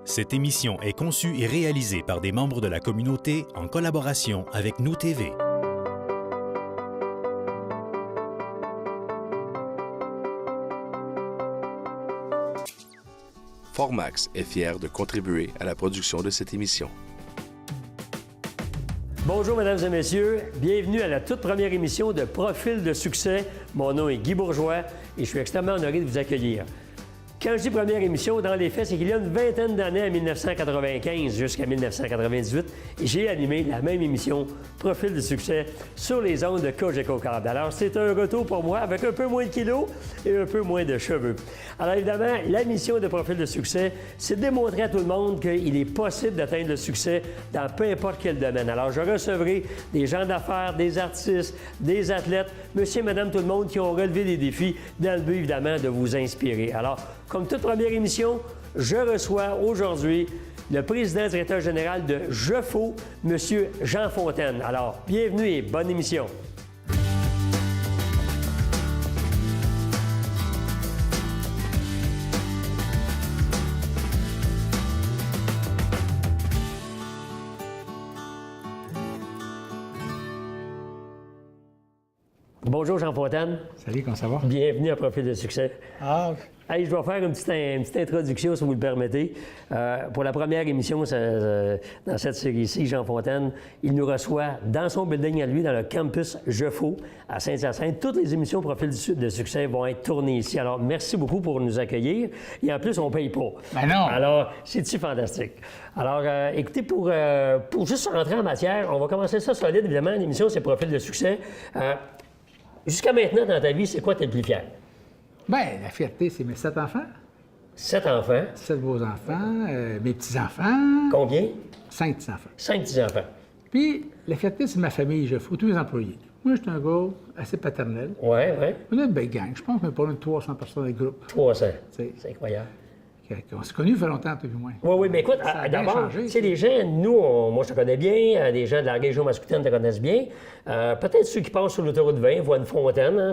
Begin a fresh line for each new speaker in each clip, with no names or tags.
Cette émission est conçue et réalisée par des membres de la communauté en collaboration avec Nous TV.
Formax est fier de contribuer à la production de cette émission.
Bonjour, mesdames et messieurs. Bienvenue à la toute première émission de Profil de succès. Mon nom est Guy Bourgeois et je suis extrêmement honoré de vous accueillir. Quand je dis première émission, dans les faits, c'est qu'il y a une vingtaine d'années, en 1995 jusqu'à 1998, j'ai animé la même émission, Profil de succès, sur les ondes de Cogeco Câble. Alors, c'est un retour pour moi avec un peu moins de kilos et un peu moins de cheveux. Alors, évidemment, la mission de Profil de succès, c'est de démontrer à tout le monde qu'il est possible d'atteindre le succès dans peu importe quel domaine. Alors, je recevrai des gens d'affaires, des artistes, des athlètes, monsieur et madame tout le monde qui ont relevé des défis dans le but, évidemment, de vous inspirer. Alors, comme toute première émission, je reçois aujourd'hui le président directeur général de JEFO, M. Jean Fontaine. Alors, bienvenue et bonne émission. Bonjour Jean Fontaine.
Salut, comment ça va?
Bienvenue à Profil de succès. Hey, je dois faire une petite introduction, si vous le permettez. Pour la première émission dans cette série-ci, Jean Fontaine, il nous reçoit dans son building à lui, dans le campus JEFO, à Saint-Hyacinthe. Toutes les émissions Profil de succès vont être tournées ici. Alors, merci beaucoup pour nous accueillir. Et en plus, on ne paye pas.
Ben non!
Alors, c'est-tu fantastique? Alors, écoutez, pour juste rentrer en matière, on va commencer ça solide, évidemment. L'émission, c'est Profil de succès. Jusqu'à maintenant, dans ta vie, c'est quoi t'es le plus fier?
Bien, la fierté, c'est mes 7 enfants.
7 enfants.
7 beaux enfants, mes petits-enfants.
Combien?
5 petits-enfants.
5 petits-enfants.
Puis, la fierté, c'est ma famille, je fous tous mes employés. Moi, je suis un gars assez paternel.
Oui.
On a une belle gang. Je pense qu'on a pas loin de 300 personnes dans le groupe.
300.
C'est
incroyable.
On s'est connus il fait longtemps, tout du moins.
Oui, mais écoute, d'abord, tu sais, les gens, nous, moi, je te connais bien, des gens de la région mascoutaine te connaissent bien. Peut-être ceux qui passent sur l'autoroute 20 voient une fontaine, hein,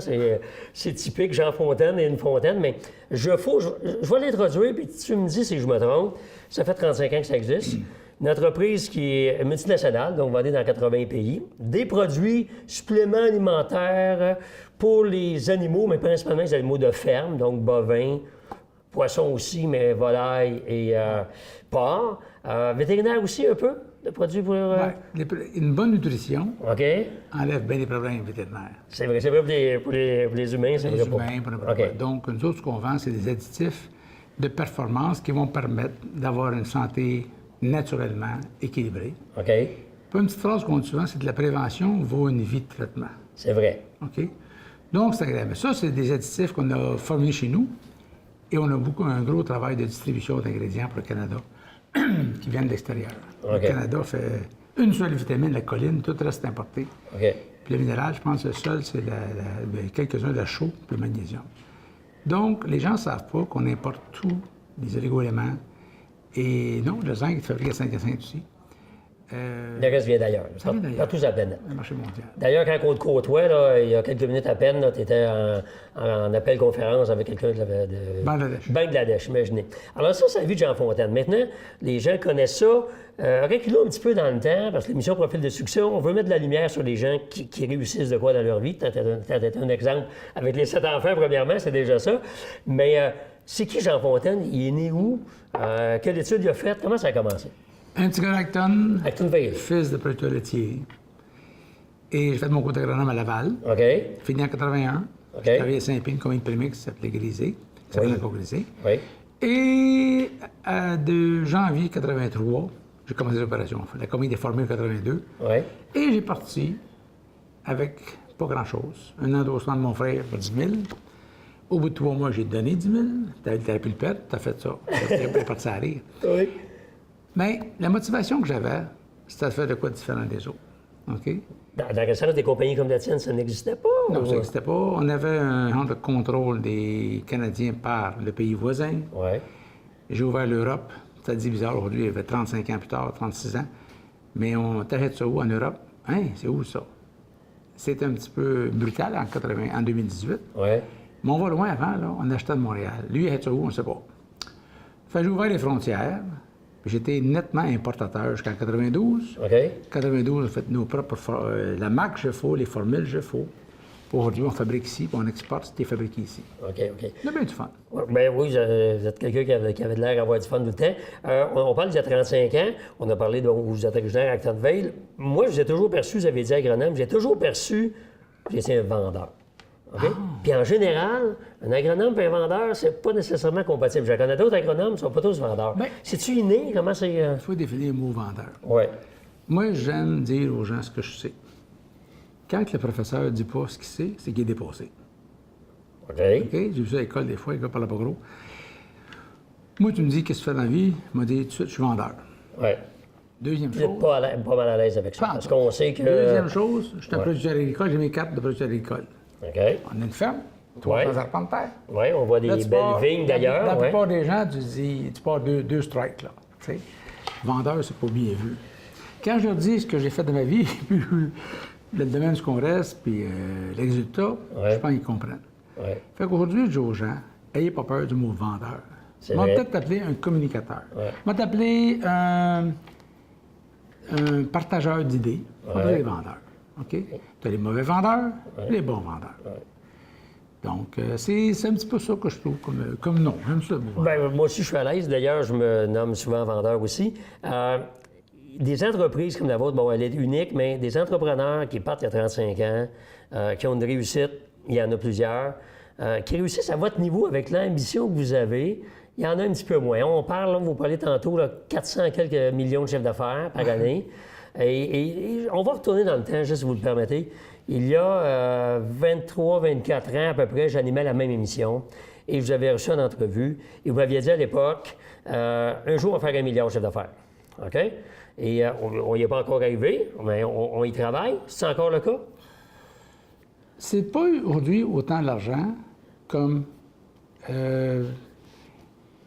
c'est typique, Jean Fontaine et une fontaine, mais je vais l'introduire, puis tu me dis si je me trompe. Ça fait 35 ans que ça existe. Une entreprise qui est multinationale, donc vendée dans 80 pays. Des produits, suppléments alimentaires pour les animaux, mais principalement les animaux de ferme, donc bovins, poissons aussi, mais volailles et porc. Vétérinaire aussi un peu, de produits pour...
Une bonne nutrition
OK.
enlève bien les problèmes vétérinaires.
C'est vrai pour les humains, c'est vrai pas.
Pour les humains.
OK.
Donc, nous autres, ce qu'on vend, c'est des additifs de performance qui vont permettre d'avoir une santé naturellement équilibrée.
OK.
Puis une petite phrase qu'on dit souvent, c'est que la prévention vaut une vie de traitement.
C'est vrai.
OK? Donc, c'est agréable. Ça, c'est des additifs qu'on a formés chez nous. Et on a un gros travail de distribution d'ingrédients pour le Canada qui viennent de l'extérieur.
Okay.
Le Canada fait une seule vitamine, la choline, tout le reste est importé.
OK.
Puis le minéral, je pense que le seul, c'est quelques-uns de la chaux puis le magnésium. Donc, les gens ne savent pas qu'on importe tous les oligo-éléments. Et non, le zinc est fabriqué à Saint-Hyacinthe aussi.
Le reste vient d'ailleurs. Partout sur la planète.
Le marché mondial.
D'ailleurs, quand on te côtoie, là, il y a quelques minutes à peine, tu étais en appel-conférence avec quelqu'un de Bangladesh, imaginez. Alors ça, c'est la vie de Jean Fontaine. Maintenant, les gens connaissent ça. Reculons un petit peu dans le temps, parce que l'émission Profil de succès, on veut mettre de la lumière sur les gens qui réussissent de quoi dans leur vie. Tu as un exemple avec les 7 enfants, premièrement, c'est déjà ça. Mais c'est qui Jean Fontaine? Il est né où? Quelle étude il a faite? Comment ça a commencé?
Un petit gars d'Acton,
Actonville.
fils de producteur laitier. Et j'ai fait mon cours d'agronome à Laval.
OK.
Fini en 81.
OK.
J'ai travaillé à Saint-Pie, une compagnie de prémix qui s'appelait Grisé. Qui s'appelait encore Grisé.
Oui.
Et de janvier 83, j'ai commencé les opérations. La compagnie était formée en 82.
Oui.
Et j'ai parti avec pas grand-chose. Un endossement de mon frère pour 10 000. Au bout de 3 mois, j'ai donné 10 000. T'avais pu le perdre, t'as fait ça. T'es parti à rire.
Oui.
Mais la motivation que j'avais, c'était de faire de quoi de différent des autres. OK?
Dans le restaurant des compagnies comme la tienne, ça n'existait pas?
Non, ça n'existait pas. On avait un genre de contrôle des Canadiens par le pays voisin.
Oui.
J'ai ouvert l'Europe. Ça dit bizarre aujourd'hui, il y avait 35 ans plus tard, 36 ans. Mais on t'achète ça où en Europe? Hein? C'est où ça? C'était un petit peu brutal en 2018.
Oui.
Mais on va loin avant, là. On achetait de Montréal. Lui, il achète ça où? On ne sait pas. Fait que j'ai ouvert les frontières. Puis j'étais nettement importateur jusqu'en 92.
OK.
92, on a fait nos propres... la marque Jeffo, les formules Jeffo. Aujourd'hui, on fabrique ici, puis on exporte ce qui est fabriqué ici.
OK.
On a bien du fun.
Ben oui, vous êtes quelqu'un qui avait de l'air d'avoir du fun tout le temps. On parle d'il y a 35 ans. On a parlé de vous êtes originaire à Actonville. Moi, je vous ai toujours perçu, vous avez dit agronome, j'ai toujours perçu que j'étais un vendeur. OK? Puis en général, un agronome et un vendeur, c'est pas nécessairement compatible. J'en connais d'autres agronomes qui ne sont pas tous vendeurs.
Ben,
C'est-tu inné? Comment c'est.
Il faut définir le mot vendeur.
Oui.
Moi, j'aime dire aux gens ce que je sais. Quand le professeur ne dit pas ce qu'il sait, c'est qu'il est dépassé.
OK.
OK? J'ai vu ça à l'école des fois, les gars parlent pas gros. Moi, tu me dis qu'est-ce que tu fais dans la vie? Il m'a dit tout de suite, je suis vendeur.
Oui.
Deuxième
Vous n'êtes
chose.
pas mal à l'aise avec ça.
Pas
Parce
encore.
qu'on sait que.
Deuxième chose, je suis un producteur agricole, j'ai mes cartes de producteur agricole.
OK.
On a une ferme, 300 arpents de terre.
Oui, on voit des
Là, tu
belles
pars-
vignes d'ailleurs.
La
ouais.
plupart des gens, tu pars deux strikes, là. Tu sais. Vendeur, c'est pas bien vu. Quand je leur dis ce que j'ai fait de ma vie, puis le domaine du Congrès, puis les résultats,
Ouais.
je pense qu'ils comprennent.
Ouais.
Fait qu'aujourd'hui, je dis aux gens, ayez pas peur du mot vendeur.
C'est
On va
vrai.
peut-être t'appeler un communicateur.
Ouais.
On va t'appeler un partageur d'idées. On va
Ouais.
les vendeurs. OK? Tu as les mauvais vendeurs, les bons vendeurs. Donc, c'est un petit peu ça que je trouve comme nom. J'aime ça, le mot vendeur.
Ben, moi aussi, je suis à l'aise. D'ailleurs, je me nomme souvent vendeur aussi. Des entreprises comme la vôtre, bon, elle est unique, mais des entrepreneurs qui partent il y a 35 ans, qui ont une réussite, il y en a plusieurs, qui réussissent à votre niveau avec l'ambition que vous avez, il y en a un petit peu moins. On parle, là, vous parlez tantôt, là, 400 quelques millions de chiffres d'affaires par année. Et on va retourner dans le temps, juste si vous le permettez. Il y a 23-24 ans à peu près, j'animais la même émission et je vous avais reçu en entrevue et vous m'aviez dit à l'époque, un jour, on va faire 1 milliard de chiffre d'affaires. OK? Et on n'y est pas encore arrivé, mais on y travaille. C'est encore le cas?
C'est pas aujourd'hui autant d'argent comme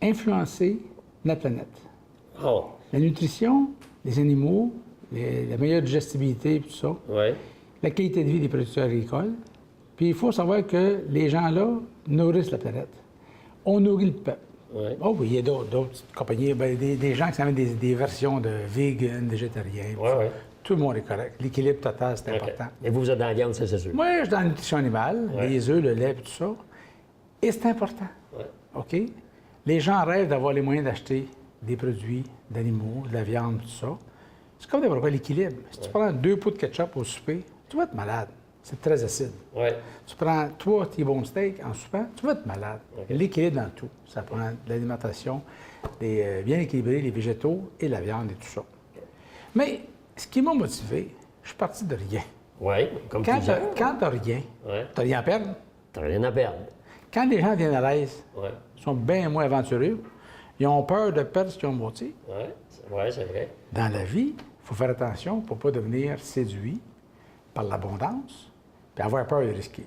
influencer la planète.
Oh,
La nutrition, les animaux, la meilleure digestibilité, tout ça,
oui.
la qualité de vie des producteurs agricoles. Puis il faut savoir que les gens-là nourrissent la planète. On nourrit le peuple.
Ouais.
Oh oui, il y a d'autres compagnies, ben, des gens qui amènent des versions de vegan, végétarien.
Oui, oui.
Tout le monde est correct. L'équilibre total, c'est important.
Et vous êtes dans la viande, ça, c'est sûr.
Moi, je suis dans la nutrition animale,
Ouais.
les œufs, le lait, tout ça. Et c'est important.
Ouais.
OK? Les gens rêvent d'avoir les moyens d'acheter des produits d'animaux, de la viande, tout ça. C'est comme n'importe quoi, l'équilibre. Si tu prends 2 pots de ketchup au souper, tu vas être malade. C'est très acide.
Oui.
Tu prends 3 T-bone steak en soupant, tu vas être malade. L'équilibre dans tout. Ça prend de l'alimentation, bien équilibré, les végétaux et la viande et tout ça. Mais ce qui m'a motivé, je suis parti de rien.
Oui, comme
Quand tu
plusieurs.
n'as rien,
Ouais.
tu n'as rien à perdre.
T'as rien à perdre.
Quand les gens viennent à l'aise,
Oui.
ils sont bien moins aventureux, ils ont peur de perdre ce qu'ils ont bâti.
Oui, c'est vrai.
Dans la vie, il faut faire attention pour ne pas devenir séduit par l'abondance puis avoir peur de risquer.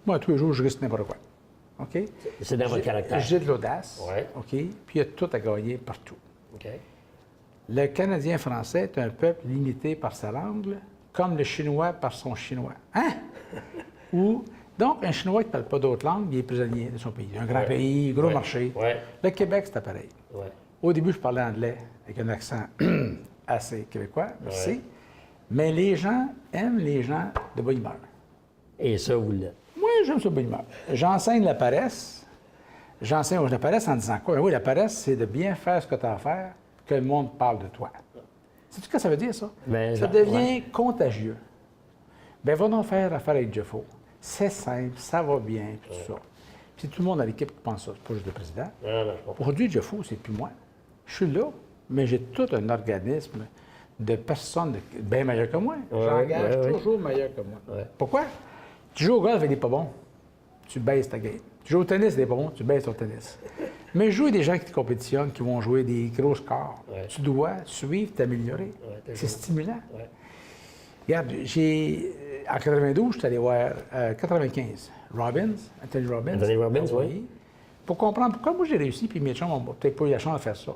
Moi, tous les jours, je risque n'importe quoi. OK?
C'est dans votre caractère.
J'ai de l'audace.
Ouais.
OK? Puis il y a tout à gagner partout.
OK.
Le Canadien français est un peuple limité par sa langue, comme le Chinois par son chinois. Hein? Donc, un Chinois qui ne parle pas d'autres langues, il est prisonnier de son pays. Un grand pays, gros marché.
Ouais.
Le Québec, c'était pareil.
Ouais.
Au début, je parlais anglais avec un accent assez québécois, merci. Mais les gens aiment les gens de bonne humeur.
Et ça, vous l'êtes.
Moi, j'aime ça de bonne humeur. J'enseigne la paresse. J'enseigne la paresse en disant quoi? Oui, la paresse, c'est de bien faire ce que tu as à faire, que le monde parle de toi. Sais-tu ce que ça veut dire, ça?
Ben,
Ça devient contagieux. Bien, va donc faire affaire avec Jeffo. C'est simple, ça va bien, puis tout ça. Puis c'est tout le monde dans l'équipe qui pense ça, c'est pas juste le président.
Non, non, je comprends.
Aujourd'hui, Jeffo, c'est plus moi. Je suis là, mais j'ai tout un organisme de personnes bien meilleures que moi. J'engage toujours meilleurs que moi.
Ouais.
Pourquoi? Tu joues au golf avec des pas bons, tu baisses ta game. Tu joues au tennis avec des pas bons, tu baisses ton tennis. Mais jouer des gens qui te compétitionnent, qui vont jouer des gros scores, tu dois suivre, t'améliorer. C'est stimulant.
Ouais.
Regarde, en 92, je suis allé voir 95. Anthony Robbins.
Anthony Robbins,
à Hawaii,
oui.
Pour comprendre pourquoi moi j'ai réussi, puis mes chums n'ont peut-être pas eu la chance de faire ça.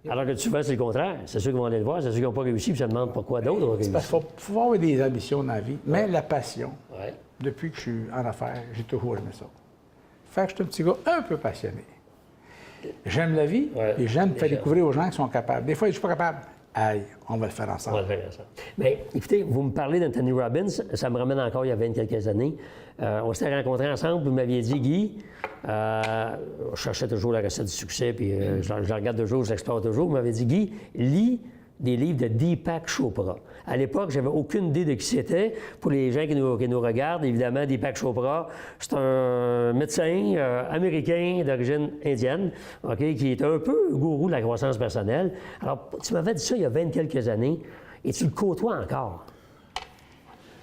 Alors que souvent, c'est le contraire. C'est ceux qui vont aller le voir, c'est ceux qui n'ont pas réussi, puis se demandent pourquoi d'autres ont réussi.
Parce qu'il faut avoir des ambitions dans la vie, mais la passion,
Ouais.
depuis que je suis en affaires, j'ai toujours aimé ça. Fait que je suis un petit gars un peu passionné. J'aime la vie
Ouais,
et j'aime faire
déjà.
découvrir aux gens qui sont capables. Des fois, je ne suis pas capable. Aïe, on va le faire
On
ensemble.
va le faire ensemble. Mais écoutez, vous me parlez d'Anthony Robbins, ça me ramène encore il y a 20 quelques années. On s'était rencontrés ensemble, vous m'aviez dit, Guy, je cherchais toujours la recette du succès, puis je la regarde toujours, je l'explore toujours. Vous m'avez dit, Guy, lis des livres de Deepak Chopra. À l'époque, j'avais aucune idée de qui c'était. Pour les gens qui nous regardent, évidemment, Deepak Chopra, c'est un médecin américain d'origine indienne, OK, qui est un peu gourou de la croissance personnelle. Alors, tu m'avais dit ça il y a 20 quelques années, et tu le côtoies encore.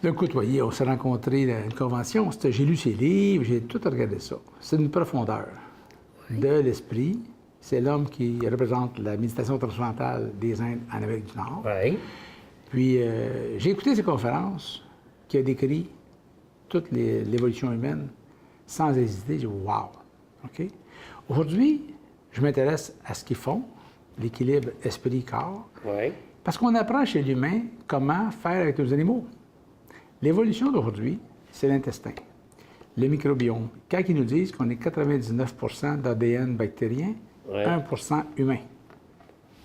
Le côtoyer, on s'est rencontrés à une convention, j'ai lu ses livres, j'ai tout regardé ça. C'est une profondeur de l'esprit. C'est l'homme qui représente la méditation transcendantale des Indes en Amérique du Nord.
Oui.
Puis, j'ai écouté ses conférences qui a décrit toute l'évolution humaine sans hésiter. J'ai dit, wow! OK? Aujourd'hui, je m'intéresse à ce qu'ils font, l'équilibre esprit-corps,
Oui.
parce qu'on apprend chez l'humain comment faire avec nos animaux. L'évolution d'aujourd'hui, c'est l'intestin, le microbiome. Quand ils nous disent qu'on est 99 d'ADN bactérien,
Ouais.
1 humain.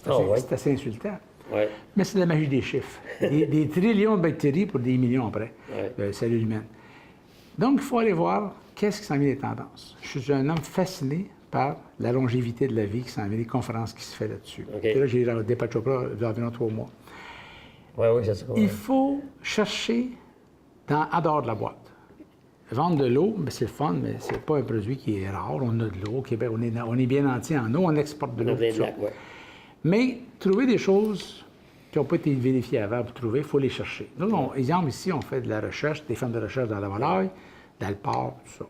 Ah, ouais.
C'est assez insultant.
Oui.
Mais c'est la magie des chiffres. Des trillions de bactéries pour des millions après
Ouais.
de cellules humaines. Donc, il faut aller voir qu'est-ce qui s'en vient des tendances. Je suis un homme fasciné par la longévité de la vie qui s'en vient, des conférences qui se font là-dessus.
OK.
Et là, j'ai eu Deepak Chopra d'environ 3 mois.
Oui, c'est ça.
Il faut chercher en dehors de la boîte. Vendre de l'eau, ben, c'est le fun, mais c'est pas un produit qui est rare. On a de l'eau au Québec, on est bien entier en eau, on exporte de l'eau.
plein de
tout ça.
lacs, ouais.
Mais trouver des choses qui n'ont pas été vérifiées avant pour trouver, il faut les chercher. Nous, exemple, ici, on fait de la recherche, des fermes de recherche dans la volaille, dans le porc, tout ça.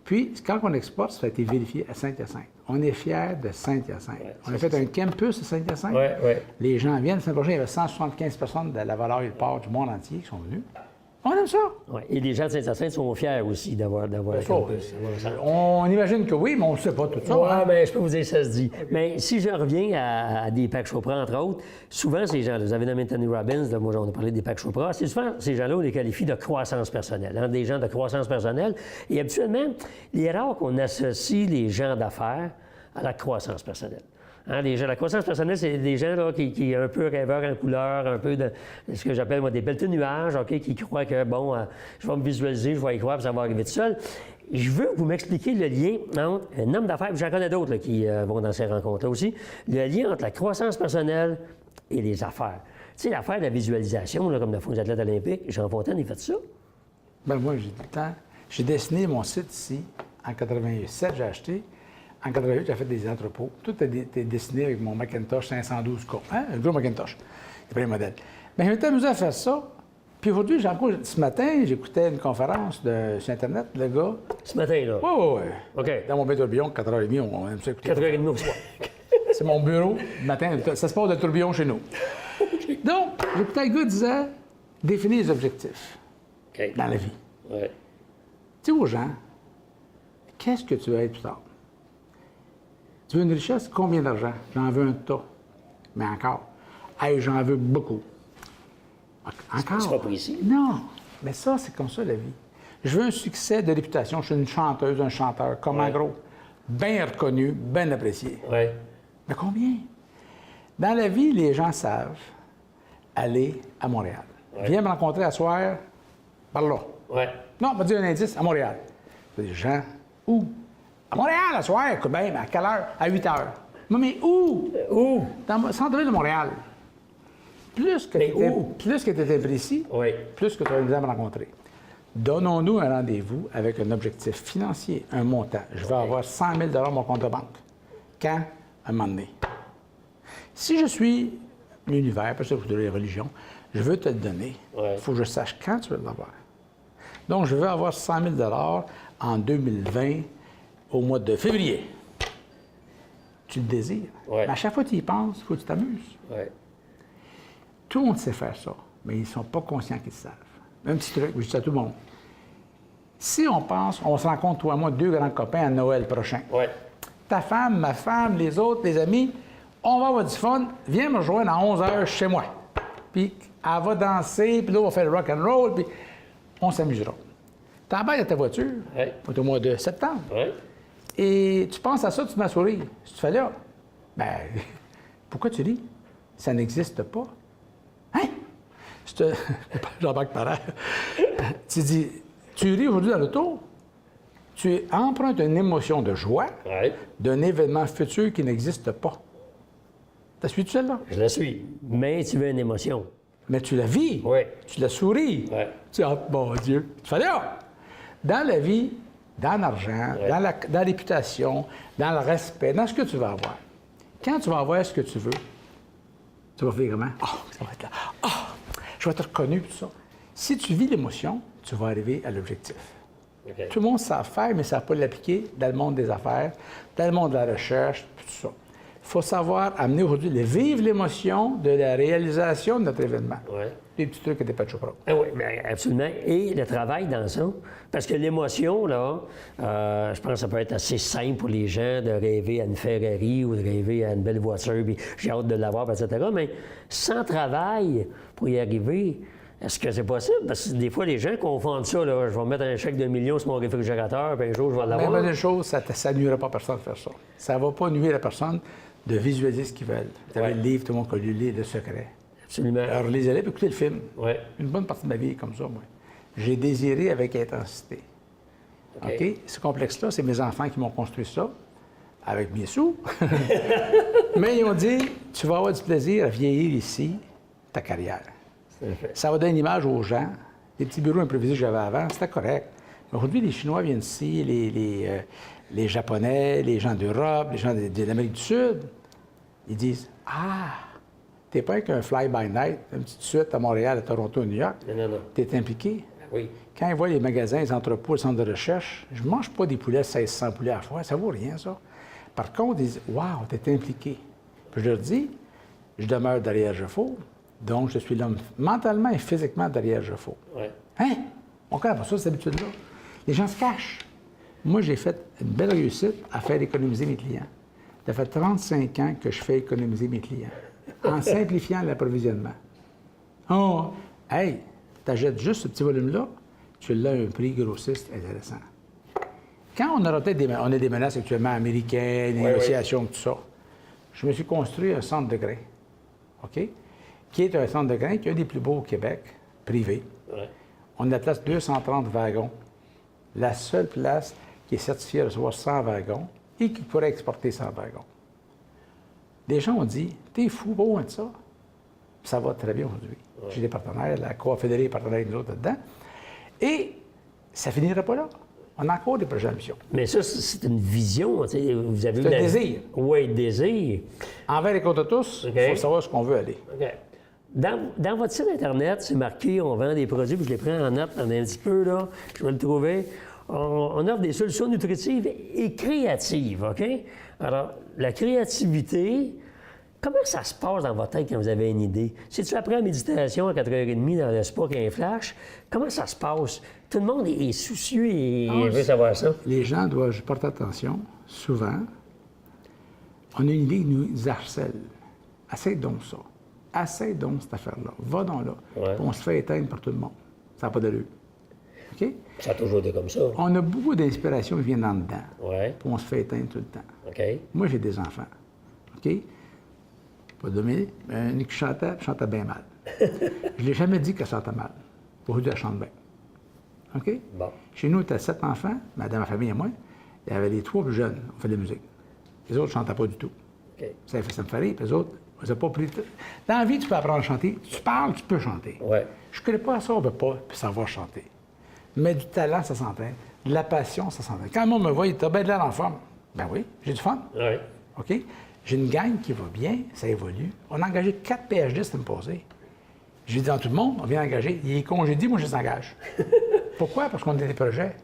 Puis, quand on exporte, ça a été vérifié à Saint-Hyacinthe. On est fiers de Saint-Hyacinthe. On a fait un campus à Saint-Hyacinthe.
Oui, oui.
Les gens viennent. La semaine prochaine, il y avait 175 personnes de la volaille et le porc du monde entier qui sont venus. On aime ça.
Ouais. Et les gens de Saint-Hyacinthe sont fiers aussi d'avoir un campus.
On imagine que oui, mais on ne sait pas tout ça.
Oui,
hein.
mais je peux vous dire ça se dit. Mais si je reviens à Deepak Chopra, entre autres, souvent ces gens-là, vous avez nommé Anthony Robbins, là, moi on a parlé de Deepak Chopra, c'est souvent ces gens-là, on les qualifie de croissance personnelle, hein, des gens de croissance personnelle. Et habituellement, il est rare qu'on associe les gens d'affaires à la croissance personnelle. Hein, la croissance personnelle, c'est des gens là, qui sont un peu rêveurs en couleur, un peu de ce que j'appelle moi des pelletés de nuages, OK, qui croient que, bon, je vais me visualiser, je vais y croire, puis ça va arriver tout seul. Je veux que vous m'expliquiez le lien entre un homme d'affaires, puis j'en connais d'autres là, qui vont dans ces rencontres-là aussi, le lien entre la croissance personnelle et les affaires. Tu sais, l'affaire de la visualisation, là, comme le font les athlètes olympiques, Jean Fontaine, il fait ça.
Ben moi, j'ai tout le temps. J'ai dessiné mon site ici. En 87, j'ai acheté. En 88, j'ai fait des entrepôts. Tout était dessiné avec mon Macintosh 512K. Hein? Un gros Macintosh. Il y a plein de modèles. Mais je m'étais amusé à faire ça. Puis aujourd'hui, ce matin, j'écoutais une conférence sur Internet, le gars.
Ce matin-là.
Oui.
OK.
Dans mon bain tourbillon, 4h30, on aime ça écouter.
4h30 au soir.
C'est mon bureau. Le matin, ça se passe le tourbillon chez nous. Donc, j'écoutais le gars disait définis les objectifs
OK.
dans la vie.
Ouais.
Dis aux gens, qu'est-ce que tu veux être plus tard? Tu veux une richesse? Combien d'argent? J'en veux un tas. Mais encore. Hey, j'en veux beaucoup. Encore?
C'est pas précis.
Non. Mais ça, c'est comme ça, la vie. Je veux un succès de réputation. Je suis une chanteuse, un chanteur. Comment
Ouais.
gros? Bien reconnu, bien apprécié.
Oui.
Mais combien? Dans la vie, les gens savent aller à Montréal.
Ouais.
Viens me rencontrer à soir, par là.
Oui.
Non, on va dire un indice, à Montréal. Les gens, où? À Montréal, à soir, écoute bien, mais à quelle heure? À 8 heures. Mais où?
Où?
Dans le centre-ville de Montréal. Plus que
Mais
tu
où?
étais précis,
Oui.
plus que tu as besoin de me rencontrer. Donnons-nous un rendez-vous avec un objectif financier, un montant. Je veux avoir 100 000 $ mon compte de banque. Quand? À un moment donné. Si je suis l'univers, parce que c'est les religions, je veux te le donner. Il
Ouais.
faut que je sache quand tu veux l'avoir. Donc, je veux avoir 100 000 $ en 2020, au mois de février. Tu le désires.
Ouais.
Mais à chaque fois que tu y penses, il faut que tu t'amuses.
Oui.
Tout le monde sait faire ça, mais ils ne sont pas conscients qu'ils savent. Un petit truc, je dis ça à tout le monde. Si on pense, on se rencontre, toi et moi, 2 grands copains à Noël prochain.
Oui.
Ta femme, ma femme, les autres, les amis, on va avoir du fun, viens me rejoindre à 11 h chez moi. Puis elle va danser, puis là, on va faire le rock and roll, puis on s'amusera. T'embarques dans ta voiture,
Ouais.
au mois de septembre,
Oui.
Et tu penses à ça, tu te mets à sourire. Si tu fais là, ben, pourquoi tu ris? Ça n'existe pas. Hein? Jean-Marc Parent. Tu dis, tu ris aujourd'hui dans l'auto, tu empruntes une émotion de joie d'un événement futur qui n'existe pas. T'as suivi celle-là?
Je la suis. Mais tu veux une émotion.
Mais tu la vis.
Oui.
Tu la souris.
Oui.
Tu dis, oh, mon Dieu. Tu fais là. Dans la vie, dans l'argent, dans la réputation, dans le respect, dans ce que tu vas avoir. Quand tu vas avoir ce que tu veux, tu vas faire comment? Ah, ça va être là. Ah, je vais être reconnu, tout ça. Si tu vis l'émotion, tu vas arriver à l'objectif.
Okay.
Tout le monde sait faire, mais ne sait pas l'appliquer dans le monde des affaires, dans le monde de la recherche, tout ça. Il faut savoir amener aujourd'hui, vivre l'émotion de la réalisation de notre événement.
Oui.
Des petits trucs que t'es pas de chocolat.
Ah oui, bien, absolument. Et le travail dans ça. Parce que l'émotion, là, je pense que ça peut être assez simple pour les gens de rêver à une Ferrari ou de rêver à une belle voiture, puis j'ai hâte de l'avoir, etc. Mais sans travail pour y arriver, est-ce que c'est possible? Parce que des fois, les gens confondent ça. Là. Je vais mettre un chèque de 1 million sur mon réfrigérateur, puis un jour, je vais l'avoir.
Mais bonne chose, ça ne nuira pas à personne de faire ça. Ça ne va pas nuire à personne de visualiser ce qu'ils veulent. Vous avez le livre, tout le monde a lu Le Secret.
Absolument.
Alors, lisez-le, puis écoutez le film.
Oui.
Une bonne partie de ma vie est comme ça, moi. J'ai désiré avec intensité. OK? Ce complexe-là, c'est mes enfants qui m'ont construit ça, avec mes sous. Mais ils ont dit, tu vas avoir du plaisir à vieillir ici, ta carrière. Ça va donner une image aux gens. Les petits bureaux improvisés que j'avais avant, c'était correct. Mais aujourd'hui, les Chinois viennent ici, les Japonais, les gens d'Europe, les gens de l'Amérique du Sud. Ils disent, ah, t'es pas qu'un fly-by-night, une petite suite à Montréal, à Toronto, à New York.
Non.
T'es impliqué.
Oui.
Quand ils voient les magasins, les entrepôts, les centres de recherche, je ne mange pas des poulets 1600 poulets à la fois, ça vaut rien, ça. Par contre, ils disent, wow, t'es impliqué. Puis je leur dis, je demeure derrière Jeffaut, donc je suis l'homme mentalement et physiquement derrière Jeffaut.
Oui.
Hein? On connaît pas ça, cette habitude-là. Les gens se cachent. Moi, j'ai fait une belle réussite à faire économiser mes clients. Ça fait 35 ans que je fais économiser mes clients en simplifiant l'approvisionnement. Oh, hey, t'achètes juste ce petit volume-là, tu l'as à un prix grossiste intéressant. Quand on aura peut-être des menaces actuellement américaines, des négociations, tout ça, je me suis construit un centre de grains, OK? Qui est un centre de grains qui est un des plus beaux au Québec, privé.
Ouais.
On a place 230 wagons. La seule place qui est certifiée à recevoir 100 wagons et qui pourrait exporter 100 wagons. Des gens ont dit, t'es fou, pas loin de ça. Puis ça va très bien aujourd'hui. Ouais. J'ai des partenaires, la Coop Fédérée est partenaire avec nous autres dedans. Et ça finira pas là. On a encore des projets d'ambition.
Mais ça, c'est une vision. Vous avez
c'est un désir.
Oui, désir.
Envers et contre tous, il faut savoir ce qu'on veut aller.
OK. Dans votre site Internet, c'est marqué, on vend des produits, puis je les prends en note un petit peu, là, je vais le trouver. On offre des solutions nutritives et créatives, OK? Alors, la créativité, comment ça se passe dans votre tête quand vous avez une idée? C'est-tu après la méditation à 4h30 dans le spa qu'il y a un flash? Comment ça se passe? Tout le monde est soucieux et veut savoir ça.
Les gens doivent porter attention. Souvent, on a une idée qui nous harcèle. Essaye donc ça. Essaye donc cette affaire-là. Va donc là.
Ouais.
On se fait éteindre par tout le monde. Ça n'a pas d'allure. OK?
Ça a toujours été comme ça.
On a beaucoup d'inspiration qui viennent en dedans.
Oui.
Puis on se fait éteindre tout le temps.
OK.
Moi, j'ai des enfants. OK? Pas de mais une qui chantait bien mal. Je ne l'ai jamais dit qu'elle chantait mal. Aujourd'hui, elle chante bien. OK?
Bon.
Chez nous, on était 7 enfants, dans ma famille et moi. Il y avait les 3 plus jeunes, on fait de la musique. Les autres ne chantaient pas du tout.
OK.
Ça me fait rire, puis les autres, on ne pas plus. Dans la vie, tu peux apprendre à chanter. Tu parles, tu peux chanter.
Oui.
Je ne connais pas ça, on ne peut pas savoir chanter. Mais du talent, ça s'entraîne. De la passion, ça s'entraîne. Quand le monde me voit, il est bien de l'air en forme. Ben oui, j'ai du fun.
Oui.
OK? J'ai une gang qui va bien, ça évolue. On a engagé 4 PhD cette passée. J'ai dit dans tout le monde, on vient engager. Il est congédié, moi je les engage. Pourquoi? Parce qu'on a des projets.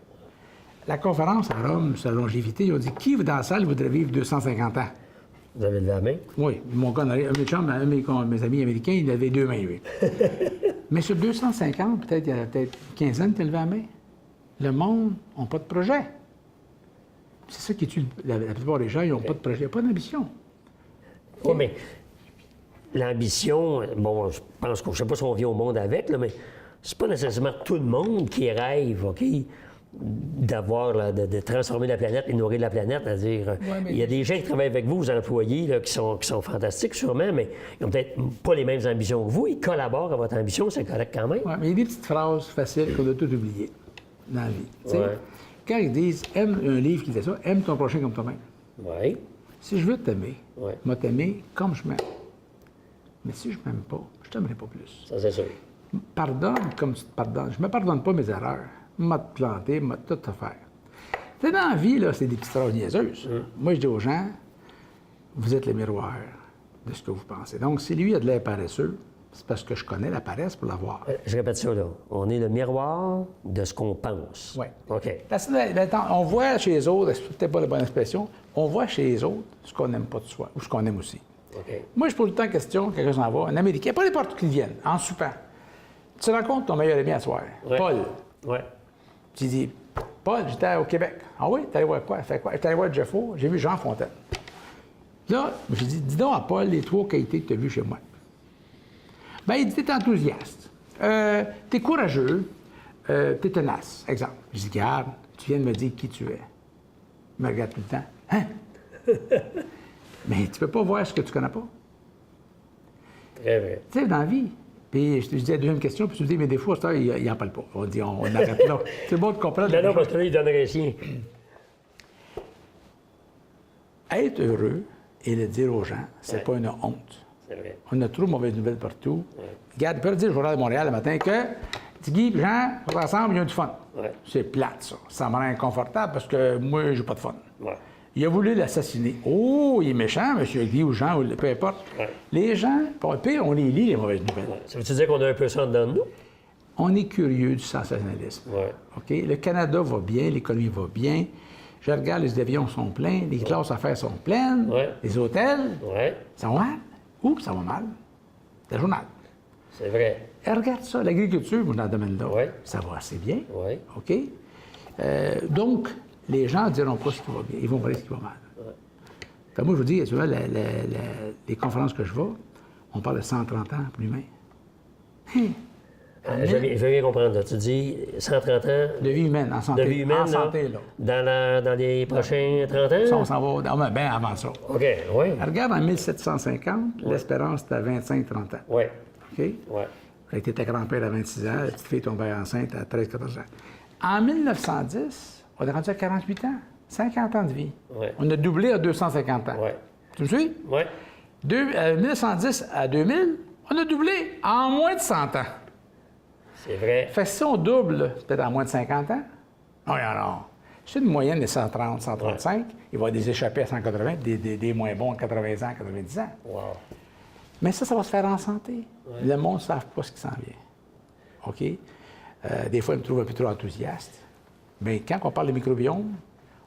La conférence à Rome sur la longévité, ils ont dit qui dans la salle voudrait vivre 250 ans?
Vous avez de la main?
Oui. Mon gars, un de mes amis américains, il avait 2 mains, lui. Mais sur 250, peut-être, il y a peut-être 15 ans qui levé la main. Le monde n'a pas de projet. C'est ça qui tue la plupart des gens, ils n'ont pas de projet, il n'y a pas d'ambition.
Oui, mais l'ambition, bon, je pense qu'on ne sait pas si on vient au monde avec, là, mais c'est pas nécessairement tout le monde qui rêve, OK? de transformer la planète et nourrir la planète. C'est-à-dire, il y a des gens qui travaillent avec vous, vos employés, là, qui sont fantastiques sûrement, mais ils n'ont peut-être pas les mêmes ambitions que vous. Ils collaborent à votre ambition, c'est correct quand même.
Oui, mais il y a des petites phrases faciles qu'on a toutes oubliées dans la vie. Tu sais,
Ouais.
Quand ils disent, aime un livre qui dit ça, aime ton prochain comme toi-même.
Oui.
Si je veux t'aimer,
Ouais.
je vais t'aimer comme je m'aime. Mais si je ne m'aime pas, je ne t'aimerai pas plus.
Ça, c'est sûr.
Pardonne comme tu te pardonnes. Je ne me pardonne pas mes erreurs. Je vais te planter, je vais tout te faire. Tu sais, dans la vie, là, c'est des petites phrases niaiseuses. Moi, je dis aux gens, vous êtes le miroir de ce que vous pensez. Donc, si lui a de l'air paresseux, c'est parce que je connais la paresse pour l'avoir.
Je répète ça, là. On est le miroir de ce qu'on pense.
Oui.
OK.
On voit chez les autres, c'est peut-être pas la bonne expression, on voit chez les autres ce qu'on n'aime pas de soi, ou ce qu'on aime aussi.
OK.
Moi, je pose tout le temps la question, quelqu'un s'en va, un Américain, pas n'importe qui vienne, en soupant. Tu rencontres ton meilleur ami à soir,
Ouais.
Paul.
Oui.
Tu dis, Paul, j'étais au Québec. Ah oui? T'es allé voir quoi? Fait quoi? J'étais allé voir Jeffo, j'ai vu Jean Fontaine. Là, j'ai dit, dis donc à Paul les 3 qualités que tu as vues chez moi. Bien, il dit, t'es enthousiaste, t'es courageux, t'es tenace. Exemple. Je dis, regarde, tu viens de me dire qui tu es. Il me regarde tout le temps. Hein? Mais tu peux pas voir ce que tu connais pas.
Très vrai.
Tu sais, dans la vie. Puis je te dis la deuxième question, puis tu me dis, mes défauts, ça, il n'en parle pas. On dit, on arrête là. C'est bon de comprendre.
Non, parce que là, il donnerait sien.
Être heureux et le dire aux gens, c'est pas une honte.
C'est vrai.
On a trop de mauvaises nouvelles partout. Regarde, tu peux le dire au Journal de Montréal le matin que Guy et Jean, ensemble, ils ont du fun.
Ouais.
C'est plate, ça. Ça me rend inconfortable parce que moi, j'ai pas de fun.
Ouais.
Il a voulu l'assassiner. Oh, il est méchant, M. Guy ou Jean, ou peu importe.
Ouais.
Les gens, pour le pire, on les lit, les mauvaises nouvelles.
Ça veut-tu dire qu'on a un peu ça dedans de nous?
On est curieux du sensationnalisme.
Ouais.
OK? Le Canada va bien, l'économie va bien. Je regarde, les avions sont pleins, les classes à faire sont pleines,
Ouais.
les hôtels,
Oui.
ça va mal. Ou ça va mal. C'est le journal.
C'est vrai.
Et regarde ça, l'agriculture, moi, dans le domaine-là,
Ouais.
ça va assez bien.
Oui.
OK? Donc, les gens ne diront pas ce qui va bien, ils vont voir ce qui va mal. Fait, moi, je vous dis, tu vois, les conférences que je vais, on parle de 130 ans pour l'humain.
Je veux bien comprendre. Là. Tu dis 130 ans
De vie humaine, en santé.
de vie humaine
En santé, là.
Dans les prochains 30
Ça,
ans?
on s'en va bien avant ça.
OK, oui.
Regarde, en 1750, l'espérance était à 25-30 ans.
Oui.
OK?
Oui.
Fait que ta grand-père à 26 ans, la petite fille tombait enceinte à 13-14 ans. En 1910, on est rendu à 48 ans. 50 ans de vie.
Ouais.
On a doublé à 250 ans.
Oui.
Tu me suis?
Oui.
1910 à 2000, on a doublé en moins de 100 ans.
C'est vrai.
Fait que si on double, peut-être en moins de 50 ans, non, non. C'est une moyenne de 130, 135. Il va y avoir des échappés à 180, des moins bons à 80 ans, 90 ans.
Wow.
Mais ça va se faire en santé. Le monde ne savent pas ce qui s'en vient. OK? Des fois, ils me trouvent un peu trop enthousiaste. Mais quand on parle de microbiome,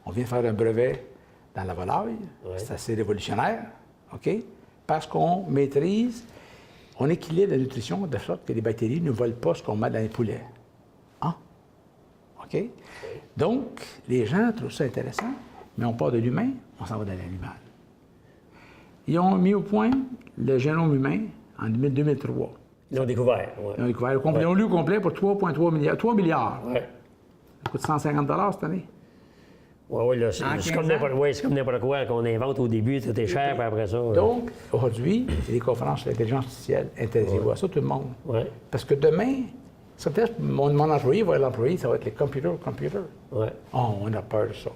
on vient faire un brevet dans la volaille. C'est assez révolutionnaire. OK? Parce qu'on maîtrise, on équilibre la nutrition de sorte que les bactéries ne volent pas ce qu'on met dans les poulets. Ah? OK? Donc, les gens trouvent ça intéressant, mais on part de l'humain, on s'en va dans l'animal. Ils ont mis au point le génome humain en 2003.
Ils l'ont découvert. Ouais.
Ils ont découvert le complet. Ils ont lu au complet pour 3,3 milliards. 3 milliards.
Oui.
Ça coûte 150 cette année.
Oui, là, c'est
En
comme
15
n'importe quoi qu'on invente au début, tout est cher, puis après ça.
Donc, aujourd'hui, il y a des conférences sur l'intelligence artificielle. Intéressez-vous à ça, tout le monde.
Oui.
Parce que demain, ça peut être mon employé va être l'employé, ça va être les computers.
Oui.
Oh, on a peur de ça.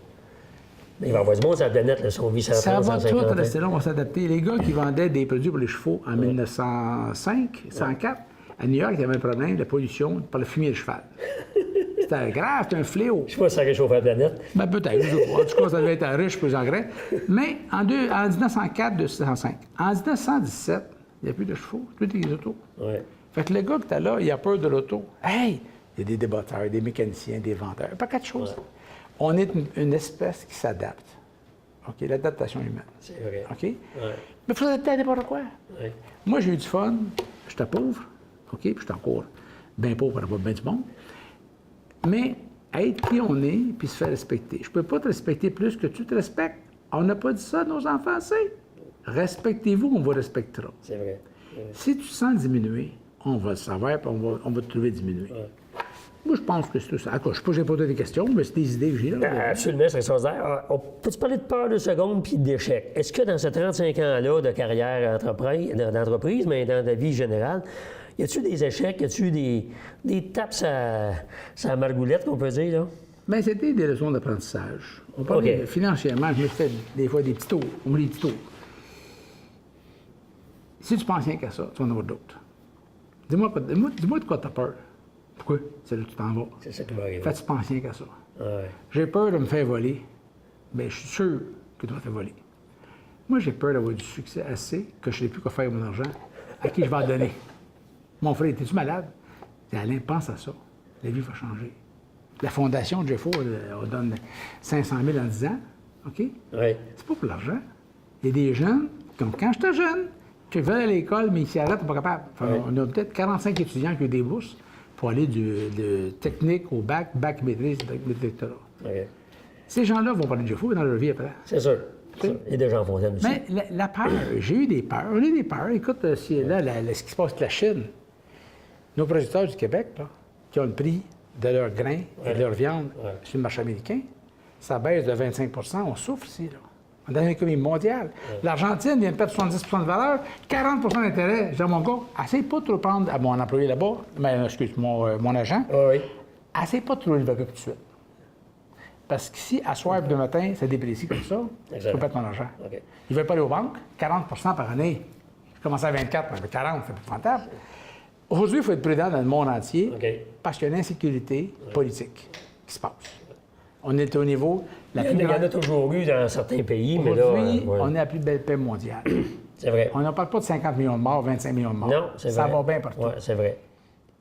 Il va y avoir du monde sur la planète, là, si on vit 130,
Ça va
150
tout
ans.
rester là, on va s'adapter. Les gars qui vendaient des produits pour les chevaux en 1905, 104, à New York, il y avait un problème de pollution par le fumier de cheval. C'était grave, c'était un fléau.
Je sais pas si ça réchauffe la planète.
Ben peut-être. En tout cas, ça devait être riche pour les engrais. Mais en 1904, 1905. En 1917, il n'y a plus de chevaux, plus des autos.
Oui.
Fait que le gars qui était là, il a peur de l'auto. Hey! Il y a des débatteurs, des mécaniciens, des vendeurs, pas quatre choses. On est une espèce qui s'adapte. OK? L'adaptation humaine.
C'est vrai.
OK?
Oui.
Mais il faut s'adapter à n'importe quoi.
Oui.
Moi, j'ai eu du fun. J'étais pauvre. OK? Puis j'étais encore bien pauvre par rapport à bien du monde. Mais être qui on est, puis se faire respecter. Je peux pas te respecter plus que tu te respectes. On n'a pas dit ça à nos enfants, c'est. Respectez-vous, on vous respectera.
C'est vrai.
Si tu te sens diminué, on va le savoir, puis on va te trouver diminué. Moi, je pense que c'est tout ça. Je ne sais pas, j'ai pas des questions, mais c'est des idées que j'ai là.
Absolument, c'est extraordinaire. On peut-tu parler de peur de seconde puis d'échec? Est-ce que dans ces 35 ans-là de carrière d'entreprise, mais dans ta vie générale, y a-tu des échecs? Y a-tu des tapes à margoulette, qu'on peut dire, là?
Bien, c'était des leçons d'apprentissage. On parlait financièrement, je me suis fait des fois des petits tours. On me dit des petits tours. Si tu penses rien qu'à ça, tu vas en avoir d'autres. Dis-moi de quoi tu as peur. Pourquoi? C'est là que tu t'en vas.
C'est ça qui va arriver.
Fait tu penses rien qu'à ça.
Ouais.
J'ai peur de me faire voler. Bien, je suis sûr que tu vas te faire voler. Moi, j'ai peur d'avoir du succès assez que je ne sais plus quoi faire avec mon argent. À qui je vais en donner? Mon frère, es-tu malade? Je dis, Alain, pense à ça. La vie va changer. La fondation de Jeffo, on donne 500 000 en 10 ans. OK?
Oui.
C'est pas pour l'argent. Il y a des jeunes, comme quand j'étais jeune, qui veulent aller à l'école, mais ils s'y arrêtent, pas capables. Enfin, on a peut-être 45 étudiants qui ont des bourses pour aller de technique au bac maîtrise, bac doctorat.
Okay.
Ces gens-là vont parler de Jeffo dans leur vie après.
C'est sûr. Il y a des gens Fontaine aussi.
Mais la peur, j'ai eu des peurs. On a eu des peurs. Écoute, ce qui se passe avec la Chine, nos producteurs du Québec, là, qui ont le prix de leurs grains et de leur viande sur le marché américain, ça baisse de 25 on souffre ici, là. On est dans une économie mondiale. L'Argentine vient de perdre 70 de valeur, 40 d'intérêt. Je dis à mon gars, essaye pas de trop prendre à mon employé là-bas, mais excuse, mon agent, essaye pas de trop lever tout de suite. Parce qu'ici, à soir et de matin, ça déprécie comme ça, tu peux perdre ton argent.
Okay.
Ils ne veulent pas aller aux banques, 40 par année. Je commençais à 24, mais 40, c'est plus rentable. Aujourd'hui, il faut être prudent dans le monde entier parce qu'il y a une insécurité politique qui se passe. On est au niveau...
Il y en a toujours eu dans certains pays, mais là...
Aujourd'hui, on est la plus belle paix mondiale.
C'est vrai.
On ne parle pas de 50 millions de morts, 25 millions de morts.
Non, c'est vrai.
Ça va bien partout.
Oui, c'est vrai.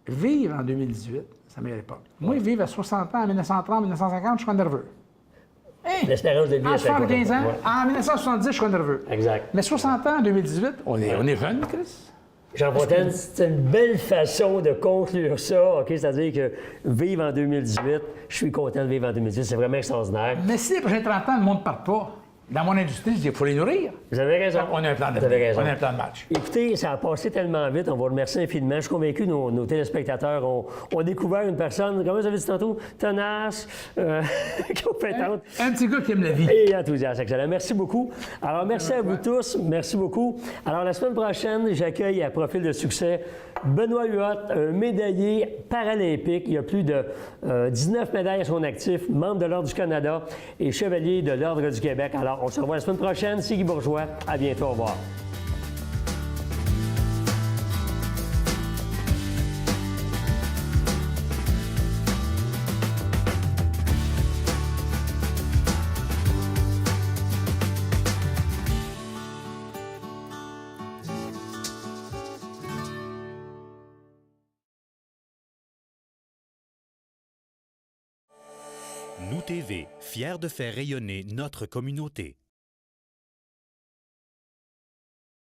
Vivre en 2018, c'est la meilleure époque. Moi, vivre à 60 ans, en 1930, 1950, je serais nerveux. Hey!
L'espérance de vie...
À 75 ans, en 1970, je serais nerveux.
Exact.
Mais 60 ans en 2018, on est jeune, Chris.
Jean Fontaine, c'est une belle façon de conclure ça, OK? C'est-à-dire que vivre en 2018, je suis content de vivre en 2018, c'est vraiment extraordinaire.
Mais si les prochains 30 ans, le monde ne part pas, dans mon industrie, je dis qu'il faut les nourrir.
Vous avez raison.
On a un plan de
Vous avez raison.
On a un plan de match.
Écoutez, ça a passé tellement vite, on vous remercie infiniment. Je suis convaincu que nos téléspectateurs ont découvert une personne, comme vous avez dit tantôt, tenace, compétente.
Un petit gars qui aime la vie.
Et enthousiaste, excellent. Merci beaucoup. Alors, merci à vous tous. Merci beaucoup. Alors, la semaine prochaine, j'accueille à Profil de succès Benoît Huot, un médaillé paralympique. Il y a plus de 19 médailles à son actif, membre de l'Ordre du Canada et chevalier de l'Ordre du Québec. Alors, on se revoit la semaine prochaine. C'est Guy Bourgeois. À bientôt. Au revoir.
Nous TV, fiers de faire rayonner notre communauté.